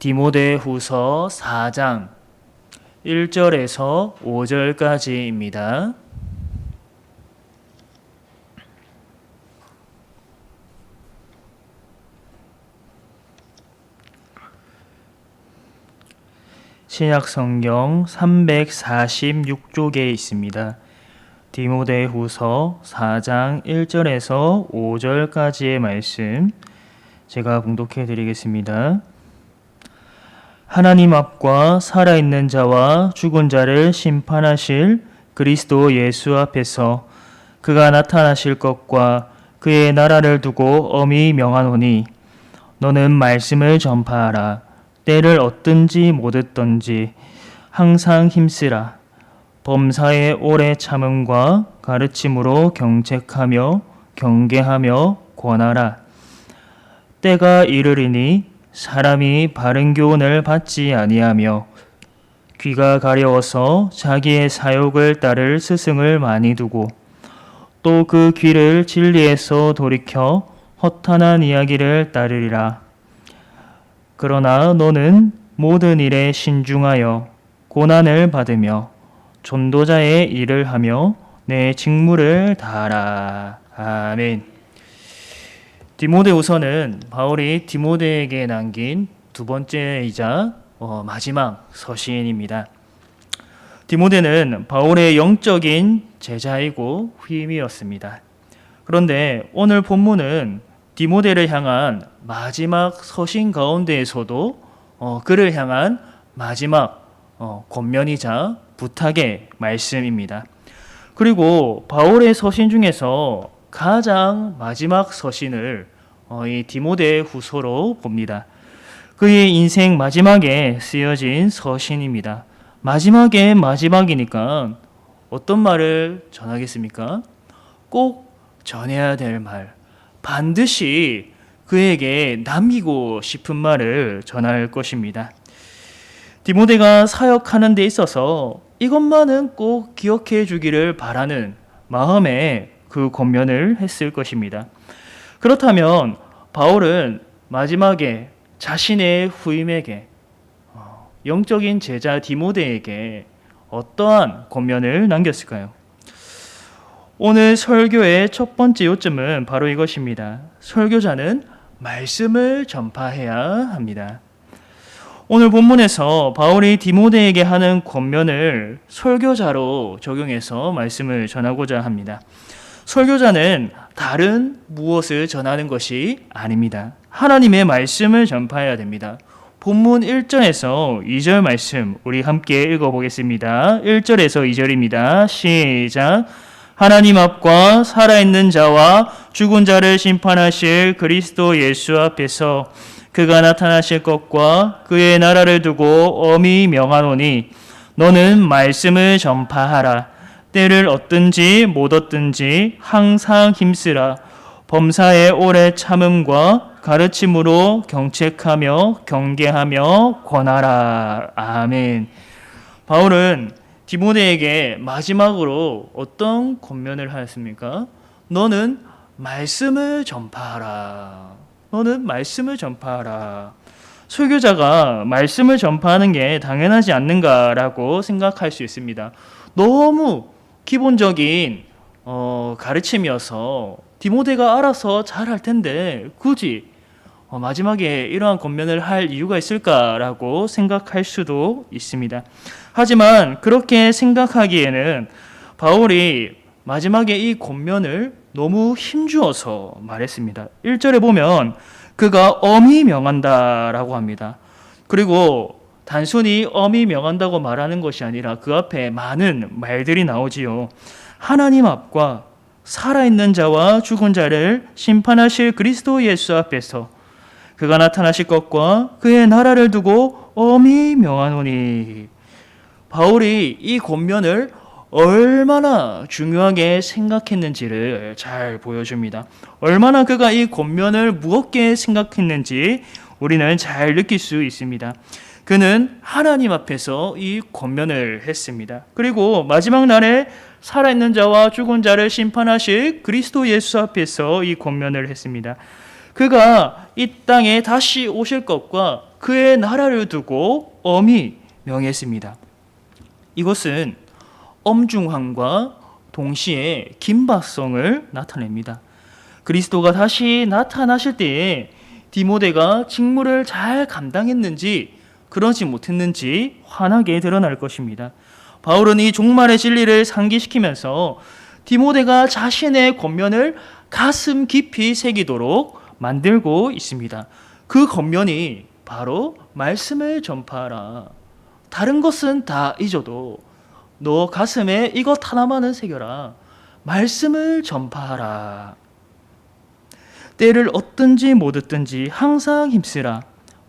디모데후서 4장 1절에서 5절까지입니다. 신약성경 346쪽에 있습니다. 디모데후서 4장 1절에서 5절까지의 말씀 제가 봉독해 드리겠습니다. 하나님 앞과 살아있는 자와 죽은 자를 심판하실 그리스도 예수 앞에서 그가 나타나실 것과 그의 나라를 두고 엄히 명하노니 너는 말씀을 전파하라. 때를 얻든지 못 얻든지 항상 힘쓰라. 범사에 오래 참음과 가르침으로 경책하며 경계하며 권하라. 때가 이르리니 사람이 바른 교훈을 받지 아니하며 귀가 가려워서 자기의 사욕을 따를 스승을 많이 두고 또 그 귀를 진리에서 돌이켜 허탄한 이야기를 따르리라. 그러나 너는 모든 일에 신중하여 고난을 받으며 전도자의 일을 하며 내 직무를 다하라. 아멘. 디모데후서는 바울이 디모데에게 남긴 두 번째이자 마지막 서신입니다. 디모데는 바울의 영적인 제자이고 후임이었습니다. 그런데 오늘 본문은 디모데를 향한 마지막 서신 가운데에서도 그를 향한 마지막 권면이자 부탁의 말씀입니다. 그리고 바울의 서신 중에서 가장 마지막 서신을 이 디모데 후서로 봅니다. 그의 인생 마지막에 쓰여진 서신입니다. 마지막에 마지막이니까 어떤 말을 전하겠습니까? 꼭 전해야 될 말, 반드시 그에게 남기고 싶은 말을 전할 것입니다. 디모데가 사역하는 데 있어서 이것만은 꼭 기억해 주기를 바라는 마음에 그 권면을 했을 것입니다. 그렇다면 바울은 마지막에 자신의 후임에게 영적인 제자 디모데에게 어떠한 권면을 남겼을까요? 오늘 설교의 첫 번째 요점은 바로 이것입니다. 설교자는 말씀을 전파해야 합니다. 오늘 본문에서 바울이 디모데에게 하는 권면을 설교자로 적용해서 말씀을 전하고자 합니다. 설교자는 다른 무엇을 전하는 것이 아닙니다. 하나님의 말씀을 전파해야 됩니다. 본문 1절에서 2절 말씀 우리 함께 읽어보겠습니다. 1절에서 2절입니다. 시작. 하나님 앞과 살아있는 자와 죽은 자를 심판하실 그리스도 예수 앞에서 그가 나타나실 것과 그의 나라를 두고 엄히 명하노니 너는 말씀을 전파하라. 때를 얻든지 못 얻든지 항상 힘쓰라. 범사에 오래 참음과 가르침으로 경책하며 경계하며 권하라. 아멘. 바울은 디모데에게 마지막으로 어떤 권면을 하였습니까? 너는 말씀을 전파하라. 너는 말씀을 전파하라. 설교자가 말씀을 전파하는 게 당연하지 않는가라고 생각할 수 있습니다. 너무 기본적인 가르침이어서 디모데가 알아서 잘할 텐데 굳이 마지막에 이러한 권면을 할 이유가 있을까라고 생각할 수도 있습니다. 하지만 그렇게 생각하기에는 바울이 마지막에 이 권면을 너무 힘주어서 말했습니다. 1절에 보면 그가 엄히 명한다라고 합니다. 그리고 단순히 엄히 명한다고 말하는 것이 아니라 그 앞에 많은 말들이 나오지요. 하나님 앞과 살아있는 자와 죽은 자를 심판하실 그리스도 예수 앞에서 그가 나타나실 것과 그의 나라를 두고 엄히 명하노니. 바울이 이 권면을 얼마나 중요하게 생각했는지를 잘 보여줍니다. 얼마나 그가 이 권면을 무겁게 생각했는지 우리는 잘 느낄 수 있습니다. 그는 하나님 앞에서 이 권면을 했습니다. 그리고 마지막 날에 살아있는 자와 죽은 자를 심판하실 그리스도 예수 앞에서 이 권면을 했습니다. 그가 이 땅에 다시 오실 것과 그의 나라를 두고 엄히 명했습니다. 이것은 엄중함과 동시에 긴박성을 나타냅니다. 그리스도가 다시 나타나실 때에 디모데가 직무를 잘 감당했는지 그러지 못했는지 환하게 드러날 것입니다. 바울은 이 종말의 진리를 상기시키면서 디모데가 자신의 권면을 가슴 깊이 새기도록 만들고 있습니다. 그 권면이 바로 말씀을 전파하라. 다른 것은 다 잊어도 너 가슴에 이것 하나만은 새겨라. 말씀을 전파하라. 때를 얻든지 못 얻든지 항상 힘쓰라.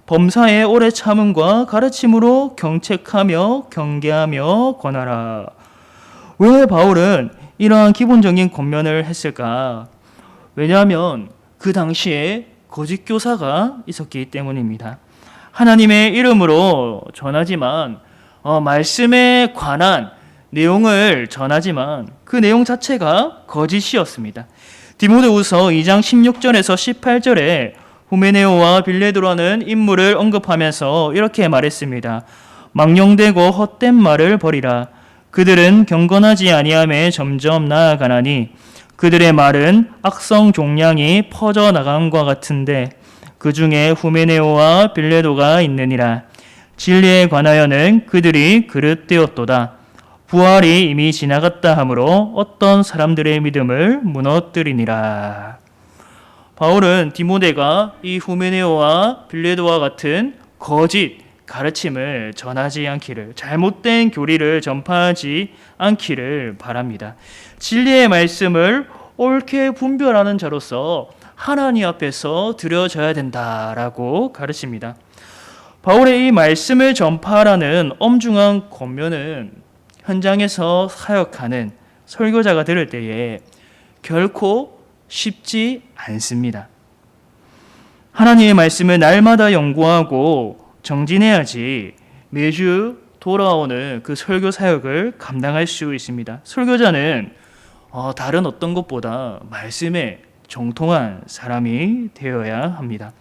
범사에 오래 참음과 가르침으로 경책하며 경계하며 권하라. 왜 바울은 이러한 기본적인 권면을 했을까? 왜냐하면 그 당시에 거짓 교사가 있었기 때문입니다. 하나님의 이름으로 전하지만 말씀에 관한 내용을 전하지만 그 내용 자체가 거짓이었습니다. 디모데후서 2장 16절에서 18절에 후메네오와 빌레도라는 인물을 언급하면서 이렇게 말했습니다. 망령되고 헛된 말을 버리라. 그들은 경건하지 아니함에 점점 나아가나니 그들의 말은 악성 종량이 퍼져나감과 같은데 그 중에 후메네오와 빌레도가 있느니라. 진리에 관하여는 그들이 그릇되었도다. 부활이 이미 지나갔다 하므로 어떤 사람들의 믿음을 무너뜨리니라. 바울은 디모데가 이 후메네오와 빌레도와 같은 거짓 가르침을 전하지 않기를, 잘못된 교리를 전파하지 않기를 바랍니다. 진리의 말씀을 옳게 분별하는 자로서 하나님 앞에서 드려져야 된다라고 가르칩니다. 바울의 이 말씀을 전파하라는 엄중한 권면은 현장에서 사역하는 설교자가 들을 때에 결코 쉽지 않습니다. 하나님의 말씀을 날마다 연구하고 정진해야지 매주 돌아오는 그 설교 사역을 감당할 수 있습니다. 설교자는 다른 어떤 것보다 말씀에 정통한 사람이 되어야 합니다.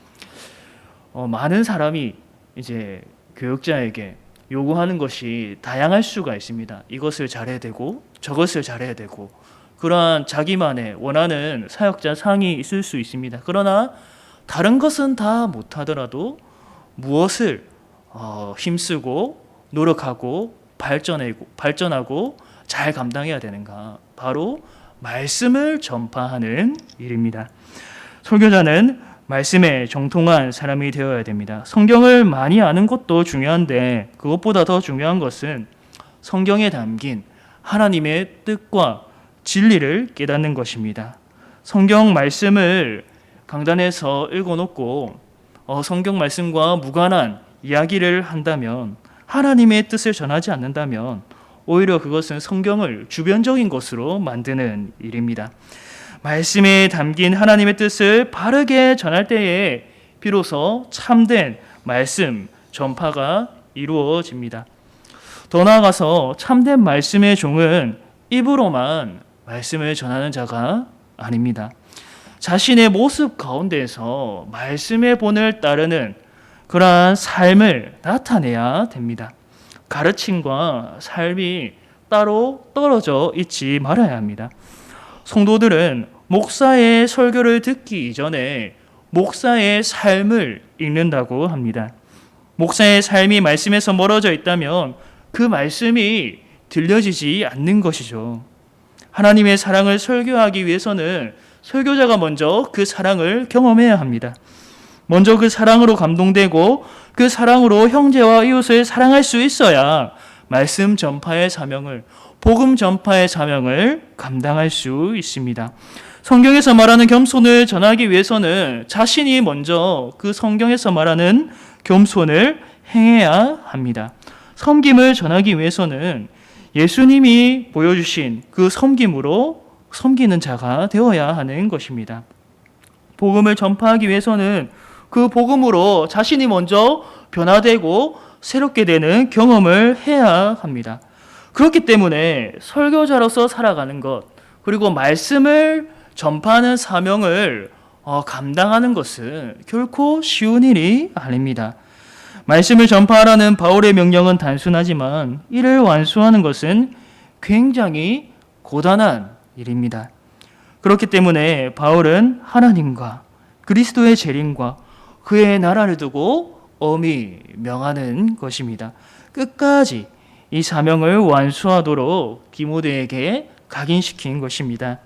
많은 사람이 이제 교육자에게 요구하는 것이 다양할 수가 있습니다. 이것을 잘해야 되고 저것을 잘해야 되고 그러한 자기만의 원하는 사역자 상이 있을 수 있습니다. 그러나 다른 것은 다 못하더라도 무엇을 힘쓰고 노력하고 발전하고 잘 감당해야 되는가? 바로 말씀을 전파하는 일입니다. 설교자는 말씀에 정통한 사람이 되어야 됩니다. 성경을 많이 아는 것도 중요한데 그것보다 더 중요한 것은 성경에 담긴 하나님의 뜻과 진리를 깨닫는 것입니다. 성경 말씀을 강단에서 읽어놓고 성경 말씀과 무관한 이야기를 한다면, 하나님의 뜻을 전하지 않는다면 오히려 그것은 성경을 주변적인 것으로 만드는 일입니다. 말씀에 담긴 하나님의 뜻을 바르게 전할 때에 비로소 참된 말씀 전파가 이루어집니다. 더 나아가서 참된 말씀의 종은 입으로만 말씀을 전하는 자가 아닙니다. 자신의 모습 가운데에서 말씀의 본을 따르는 그러한 삶을 나타내야 됩니다. 가르침과 삶이 따로 떨어져 있지 말아야 합니다. 성도들은 목사의 설교를 듣기 이전에 목사의 삶을 읽는다고 합니다. 목사의 삶이 말씀에서 멀어져 있다면 그 말씀이 들려지지 않는 것이죠. 하나님의 사랑을 설교하기 위해서는 설교자가 먼저 그 사랑을 경험해야 합니다. 먼저 그 사랑으로 감동되고 그 사랑으로 형제와 이웃을 사랑할 수 있어야 말씀 전파의 사명을, 복음 전파의 사명을 감당할 수 있습니다. 성경에서 말하는 겸손을 전하기 위해서는 자신이 먼저 그 성경에서 말하는 겸손을 행해야 합니다. 섬김을 전하기 위해서는 예수님이 보여주신 그 섬김으로 섬기는 자가 되어야 하는 것입니다. 복음을 전파하기 위해서는 그 복음으로 자신이 먼저 변화되고 새롭게 되는 경험을 해야 합니다. 그렇기 때문에 설교자로서 살아가는 것, 그리고 말씀을 전파하는 사명을 감당하는 것은 결코 쉬운 일이 아닙니다. 말씀을 전파하라는 바울의 명령은 단순하지만 이를 완수하는 것은 굉장히 고단한 일입니다. 그렇기 때문에 바울은 하나님과 그리스도의 재림과 그의 나라를 두고 엄히 명하는 것입니다. 끝까지 이 사명을 완수하도록 디모데에게 각인시킨 것입니다.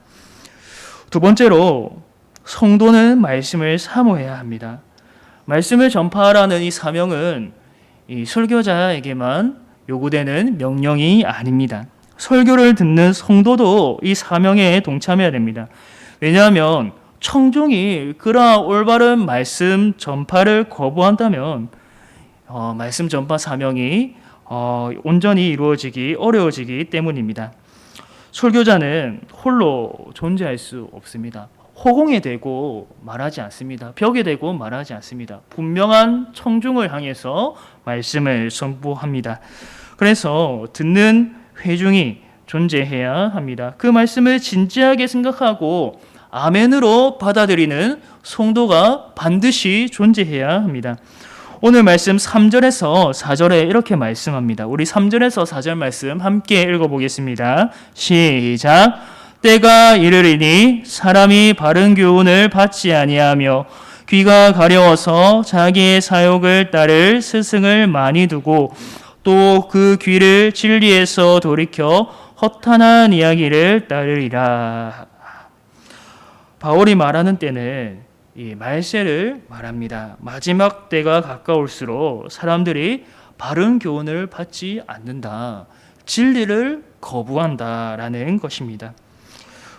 두 번째로 성도는 말씀을 사모해야 합니다. 말씀을 전파하라는 이 사명은 이 설교자에게만 요구되는 명령이 아닙니다. 설교를 듣는 성도도 이 사명에 동참해야 됩니다. 왜냐하면 청중이 그러한 올바른 말씀 전파를 거부한다면 말씀 전파 사명이 온전히 이루어지기 어려워지기 때문입니다. 설교자는 홀로 존재할 수 없습니다. 허공에 대고 말하지 않습니다. 벽에 대고 말하지 않습니다. 분명한 청중을 향해서 말씀을 선포합니다. 그래서 듣는 회중이 존재해야 합니다. 그 말씀을 진지하게 생각하고 아멘으로 받아들이는 성도가 반드시 존재해야 합니다. 오늘 말씀 3절에서 4절에 이렇게 말씀합니다. 우리 3절에서 4절 말씀 함께 읽어보겠습니다. 시작. 때가 이르리니 사람이 바른 교훈을 받지 아니하며 귀가 가려워서 자기의 사욕을 따를 스승을 많이 두고 또 그 귀를 진리에서 돌이켜 허탄한 이야기를 따르리라. 바울이 말하는 때는 이 말세를 말합니다. 마지막 때가 가까울수록 사람들이 바른 교훈을 받지 않는다. 진리를 거부한다라는 것입니다.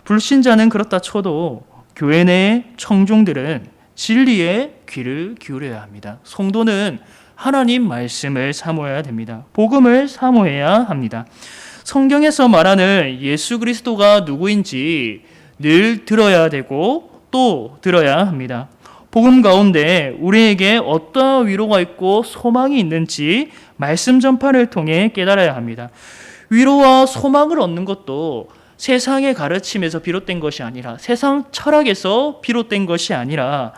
불신자는 그렇다 쳐도 교회 내 청중들은 진리에 귀를 기울여야 합니다. 성도는 하나님 말씀을 사모해야 됩니다. 복음을 사모해야 합니다. 성경에서 말하는 예수 그리스도가 누구인지 늘 들어야 되고 또 들어야 합니다. 복음 가운데 우리에게 어떠한 위로가 있고 소망이 있는지 말씀 전파를 통해 깨달아야 합니다. 위로와 소망을 얻는 것도 세상의 가르침에서 비롯된 것이 아니라 세상 철학에서 비롯된 것이 아니라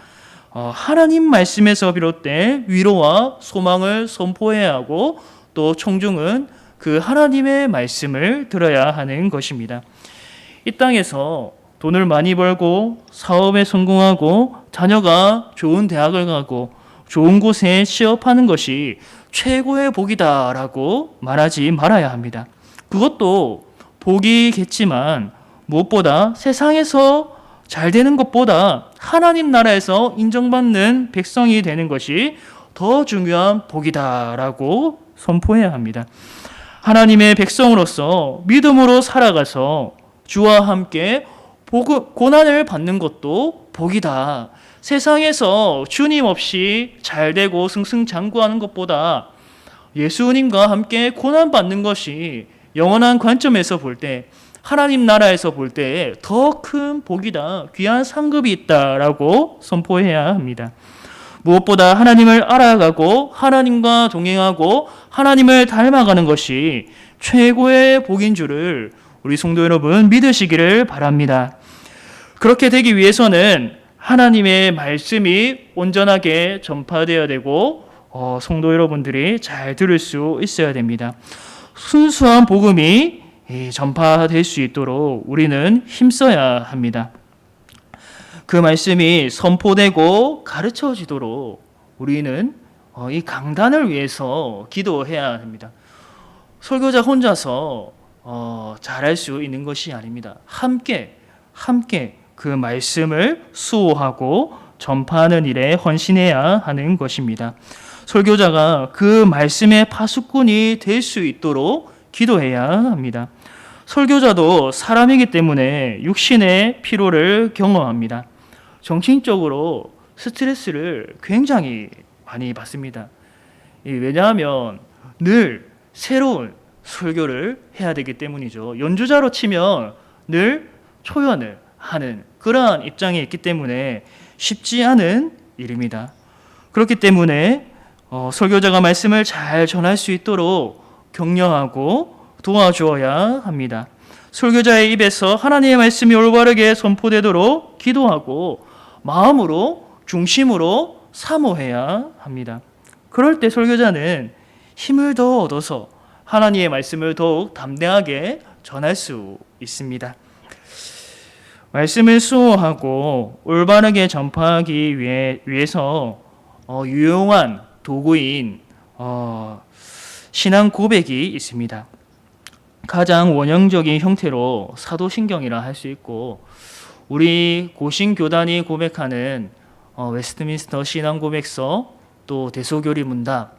하나님 말씀에서 비롯된 위로와 소망을 선포해야 하고 또 청중은 그 하나님의 말씀을 들어야 하는 것입니다. 이 땅에서 돈을 많이 벌고 사업에 성공하고 자녀가 좋은 대학을 가고 좋은 곳에 취업하는 것이 최고의 복이다라고 말하지 말아야 합니다. 그것도 복이겠지만 무엇보다 세상에서 잘 되는 것보다 하나님 나라에서 인정받는 백성이 되는 것이 더 중요한 복이다라고 선포해야 합니다. 하나님의 백성으로서 믿음으로 살아가서 주와 함께 고난을 받는 것도 복이다. 세상에서 주님 없이 잘 되고 승승장구하는 것보다 예수님과 함께 고난 받는 것이 영원한 관점에서 볼 때 하나님 나라에서 볼 때 더 큰 복이다. 귀한 상급이 있다라고 선포해야 합니다. 무엇보다 하나님을 알아가고 하나님과 동행하고 하나님을 닮아가는 것이 최고의 복인 줄을 우리 성도 여러분 믿으시기를 바랍니다. 그렇게 되기 위해서는 하나님의 말씀이 온전하게 전파되어야 되고 성도 여러분들이 잘 들을 수 있어야 됩니다. 순수한 복음이 전파될 수 있도록 우리는 힘써야 합니다. 그 말씀이 선포되고 가르쳐지도록 우리는 이 강단을 위해서 기도해야 합니다. 설교자 혼자서 잘할 수 있는 것이 아닙니다. 함께 그 말씀을 수호하고 전파하는 일에 헌신해야 하는 것입니다. 설교자가 그 말씀의 파수꾼이 될 수 있도록 기도해야 합니다. 설교자도 사람이기 때문에 육신의 피로를 경험합니다. 정신적으로 스트레스를 굉장히 많이 받습니다. 왜냐하면 늘 새로운 설교를 해야 되기 때문이죠. 연주자로 치면 늘 초연을 하는 그러한 입장에 있기 때문에 쉽지 않은 일입니다. 그렇기 때문에 설교자가 말씀을 잘 전할 수 있도록 격려하고 도와주어야 합니다. 설교자의 입에서 하나님의 말씀이 올바르게 선포되도록 기도하고 마음으로 중심으로 사모해야 합니다. 그럴 때 설교자는 힘을 더 얻어서 하나님의 말씀을 더욱 담대하게 전할 수 있습니다. 말씀을 수호하고 올바르게 전파하기 위해서 유용한 도구인 신앙 고백이 있습니다. 가장 원형적인 형태로 사도신경이라 할 수 있고, 우리 고신교단이 고백하는 웨스트민스터 신앙고백서, 또 대소교리문답,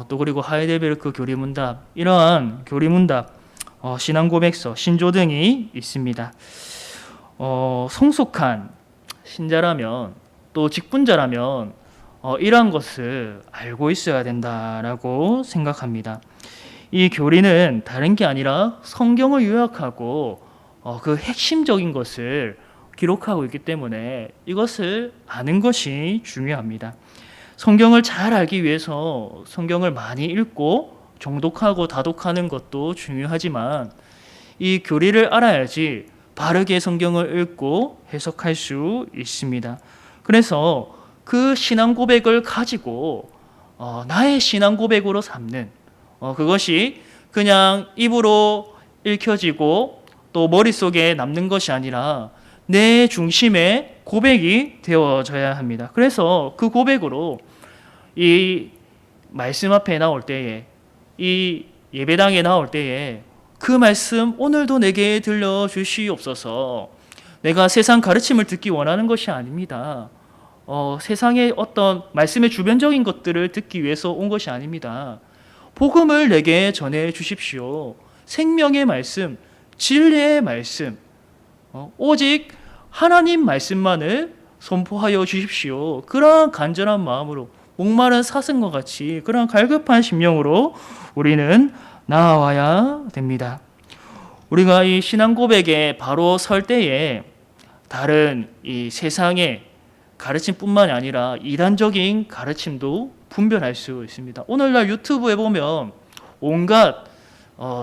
또 그리고 하이델베르크 교리문답, 이러한 교리문답, 신앙고백서, 신조 등이 있습니다. 성숙한 신자라면, 또 직분자라면 이러한 것을 알고 있어야 된다라고 생각합니다. 이 교리는 다른 게 아니라 성경을 요약하고 그 핵심적인 것을 기록하고 있기 때문에 이것을 아는 것이 중요합니다. 성경을 잘 알기 위해서 성경을 많이 읽고 정독하고 다독하는 것도 중요하지만, 이 교리를 알아야지 바르게 성경을 읽고 해석할 수 있습니다. 그래서 그 신앙 고백을 가지고 나의 신앙 고백으로 삼는, 그것이 그냥 입으로 읽혀지고 또 머릿속에 남는 것이 아니라 내 중심의 고백이 되어져야 합니다. 그래서 그 고백으로 이 말씀 앞에 나올 때에, 이 예배당에 나올 때에 그 말씀 오늘도 내게 들려주시옵소서. 내가 세상 가르침을 듣기 원하는 것이 아닙니다. 세상의 어떤 말씀의 주변적인 것들을 듣기 위해서 온 것이 아닙니다. 복음을 내게 전해 주십시오. 생명의 말씀, 진리의 말씀, 오직 하나님 말씀만을 선포하여 주십시오. 그러한 간절한 마음으로, 목마른 사슴과 같이 그러한 갈급한 심령으로 우리는 나아와야 됩니다. 우리가 이 신앙 고백에 바로 설 때에 다른 이 세상의 가르침뿐만이 아니라 이단적인 가르침도 분별할 수 있습니다. 오늘날 유튜브에 보면 온갖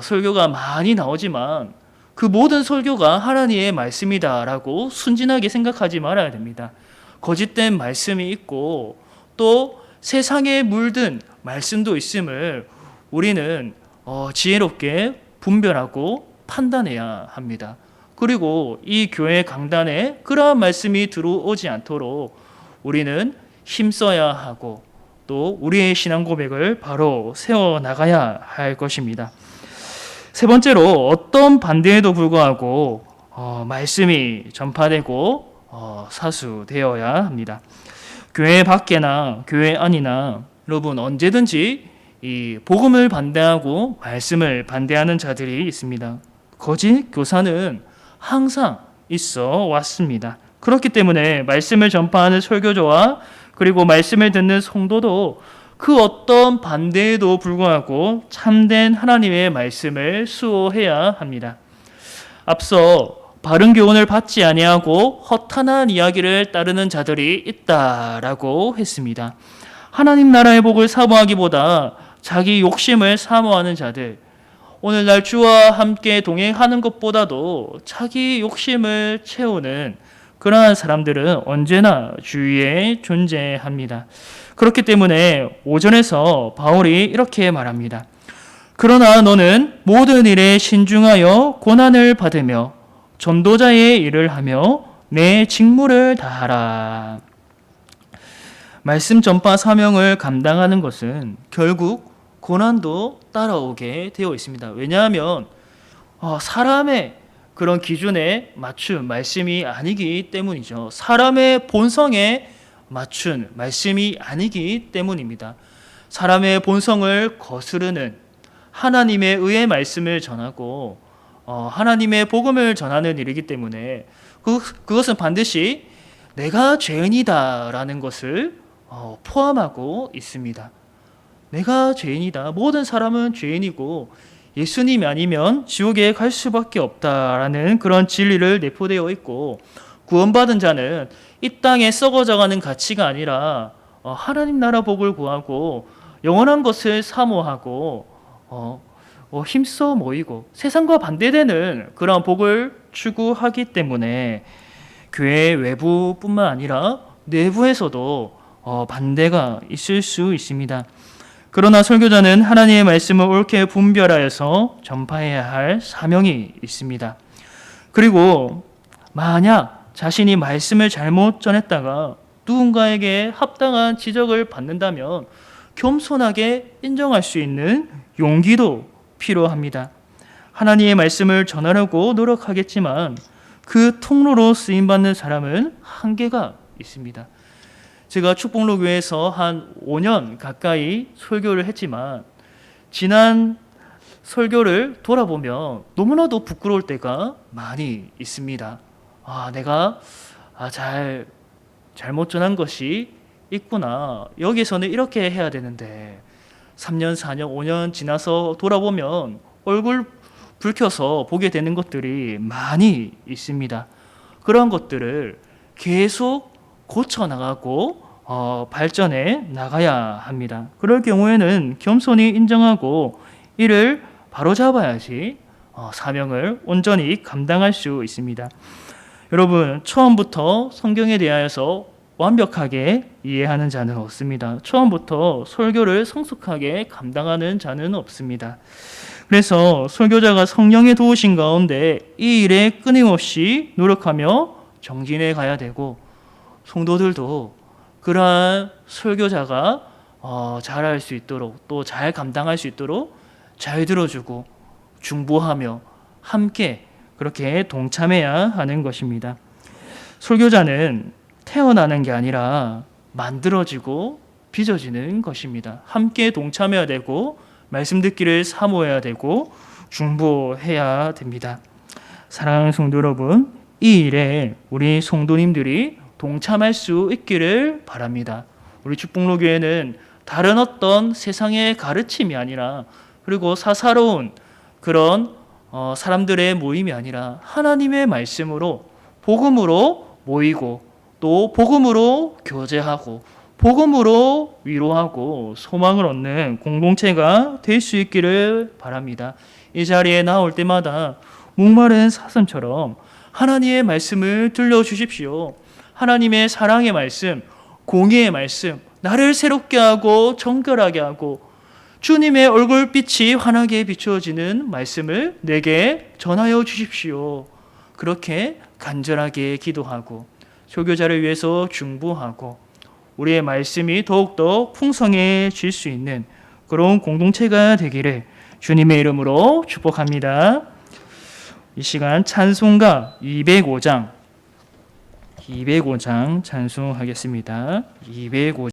설교가 많이 나오지만 그 모든 설교가 하나님의 말씀이다라고 순진하게 생각하지 말아야 됩니다. 거짓된 말씀이 있고 또 세상에 물든 말씀도 있음을 우리는 지혜롭게 분별하고 판단해야 합니다. 그리고 이 교회 강단에 그러한 말씀이 들어오지 않도록 우리는 힘써야 하고 또 우리의 신앙 고백을 바로 세워나가야 할 것입니다. 세 번째로, 어떤 반대에도 불구하고 말씀이 전파되고 사수되어야 합니다. 교회 밖이나 교회 안이나 여러분 언제든지 이 복음을 반대하고 말씀을 반대하는 자들이 있습니다. 거짓 교사는 항상 있어 왔습니다. 그렇기 때문에 말씀을 전파하는 설교조와 그리고 말씀을 듣는 성도도 그 어떤 반대에도 불구하고 참된 하나님의 말씀을 수호해야 합니다. 앞서 바른 교훈을 받지 아니하고 허탄한 이야기를 따르는 자들이 있다라고 했습니다. 하나님 나라의 복을 사모하기보다 자기 욕심을 사모하는 자들, 오늘날 주와 함께 동행하는 것보다도 자기 욕심을 채우는 그러한 사람들은 언제나 주위에 존재합니다. 그렇기 때문에 5절에서 바울이 이렇게 말합니다. 그러나 너는 모든 일에 신중하여 고난을 받으며 전도자의 일을 하며 내 직무를 다하라. 말씀 전파 사명을 감당하는 것은 결국 고난도 따라오게 되어 있습니다. 왜냐하면 사람의 그런 기준에 맞춘 말씀이 아니기 때문이죠. 사람의 본성에 맞춘 말씀이 아니기 때문입니다. 사람의 본성을 거스르는 하나님의 의의 말씀을 전하고 하나님의 복음을 전하는 일이기 때문에 그것은 반드시 내가 죄인이다라는 것을 포함하고 있습니다. 내가 죄인이다. 모든 사람은 죄인이고 예수님이 아니면 지옥에 갈 수밖에 없다라는 그런 진리를 내포되어 있고, 구원받은 자는 이 땅에 썩어져가는 가치가 아니라 하나님 나라 복을 구하고 영원한 것을 사모하고 힘써 모이고 세상과 반대되는 그런 복을 추구하기 때문에 교회 외부뿐만 아니라 내부에서도 반대가 있을 수 있습니다. 그러나 설교자는 하나님의 말씀을 옳게 분별하여서 전파해야 할 사명이 있습니다. 그리고 만약 자신이 말씀을 잘못 전했다가 누군가에게 합당한 지적을 받는다면 겸손하게 인정할 수 있는 용기도 필요합니다. 하나님의 말씀을 전하려고 노력하겠지만 그 통로로 쓰임받는 사람은 한계가 있습니다. 제가 축복로교회에서 한 5년 가까이 설교를 했지만 지난 설교를 돌아보면 너무나도 부끄러울 때가 많이 있습니다. 내가 잘못 전한 것이 있구나. 여기서는 이렇게 해야 되는데 3년, 4년, 5년 지나서 돌아보면 얼굴 붉혀서 보게 되는 것들이 많이 있습니다. 그런 것들을 계속 고쳐나가고 발전해 나가야 합니다. 그럴 경우에는 겸손히 인정하고 이를 바로잡아야지 사명을 온전히 감당할 수 있습니다. 여러분, 처음부터 성경에 대하여서 완벽하게 이해하는 자는 없습니다. 처음부터 설교를 성숙하게 감당하는 자는 없습니다. 그래서 설교자가 성령의 도우신 가운데 이 일에 끊임없이 노력하며 정진해 가야 되고, 성도들도 그러한 설교자가 잘할 수 있도록, 또 잘 감당할 수 있도록 잘 들어주고 중보하며 함께 그렇게 동참해야 하는 것입니다. 설교자는 태어나는 게 아니라 만들어지고 빚어지는 것입니다. 함께 동참해야 되고 말씀 듣기를 사모해야 되고 중보해야 됩니다. 사랑하는 성도 여러분, 이 일에 우리 성도님들이 동참할 수 있기를 바랍니다. 우리 축복로교회는 다른 어떤 세상의 가르침이 아니라, 그리고 사사로운 그런 사람들의 모임이 아니라 하나님의 말씀으로, 복음으로 모이고 또 복음으로 교제하고 복음으로 위로하고 소망을 얻는 공동체가 될 수 있기를 바랍니다. 이 자리에 나올 때마다 목마른 사슴처럼 하나님의 말씀을 들려주십시오. 하나님의 사랑의 말씀, 공의의 말씀, 나를 새롭게 하고 정결하게 하고 주님의 얼굴빛이 환하게 비추어지는 말씀을 내게 전하여 주십시오. 그렇게 간절하게 기도하고 설교자를 위해서 중보하고 우리의 말씀이 더욱더 풍성해질 수 있는 그런 공동체가 되기를 주님의 이름으로 축복합니다. 이 시간 찬송가 205장 찬송하겠습니다. 205장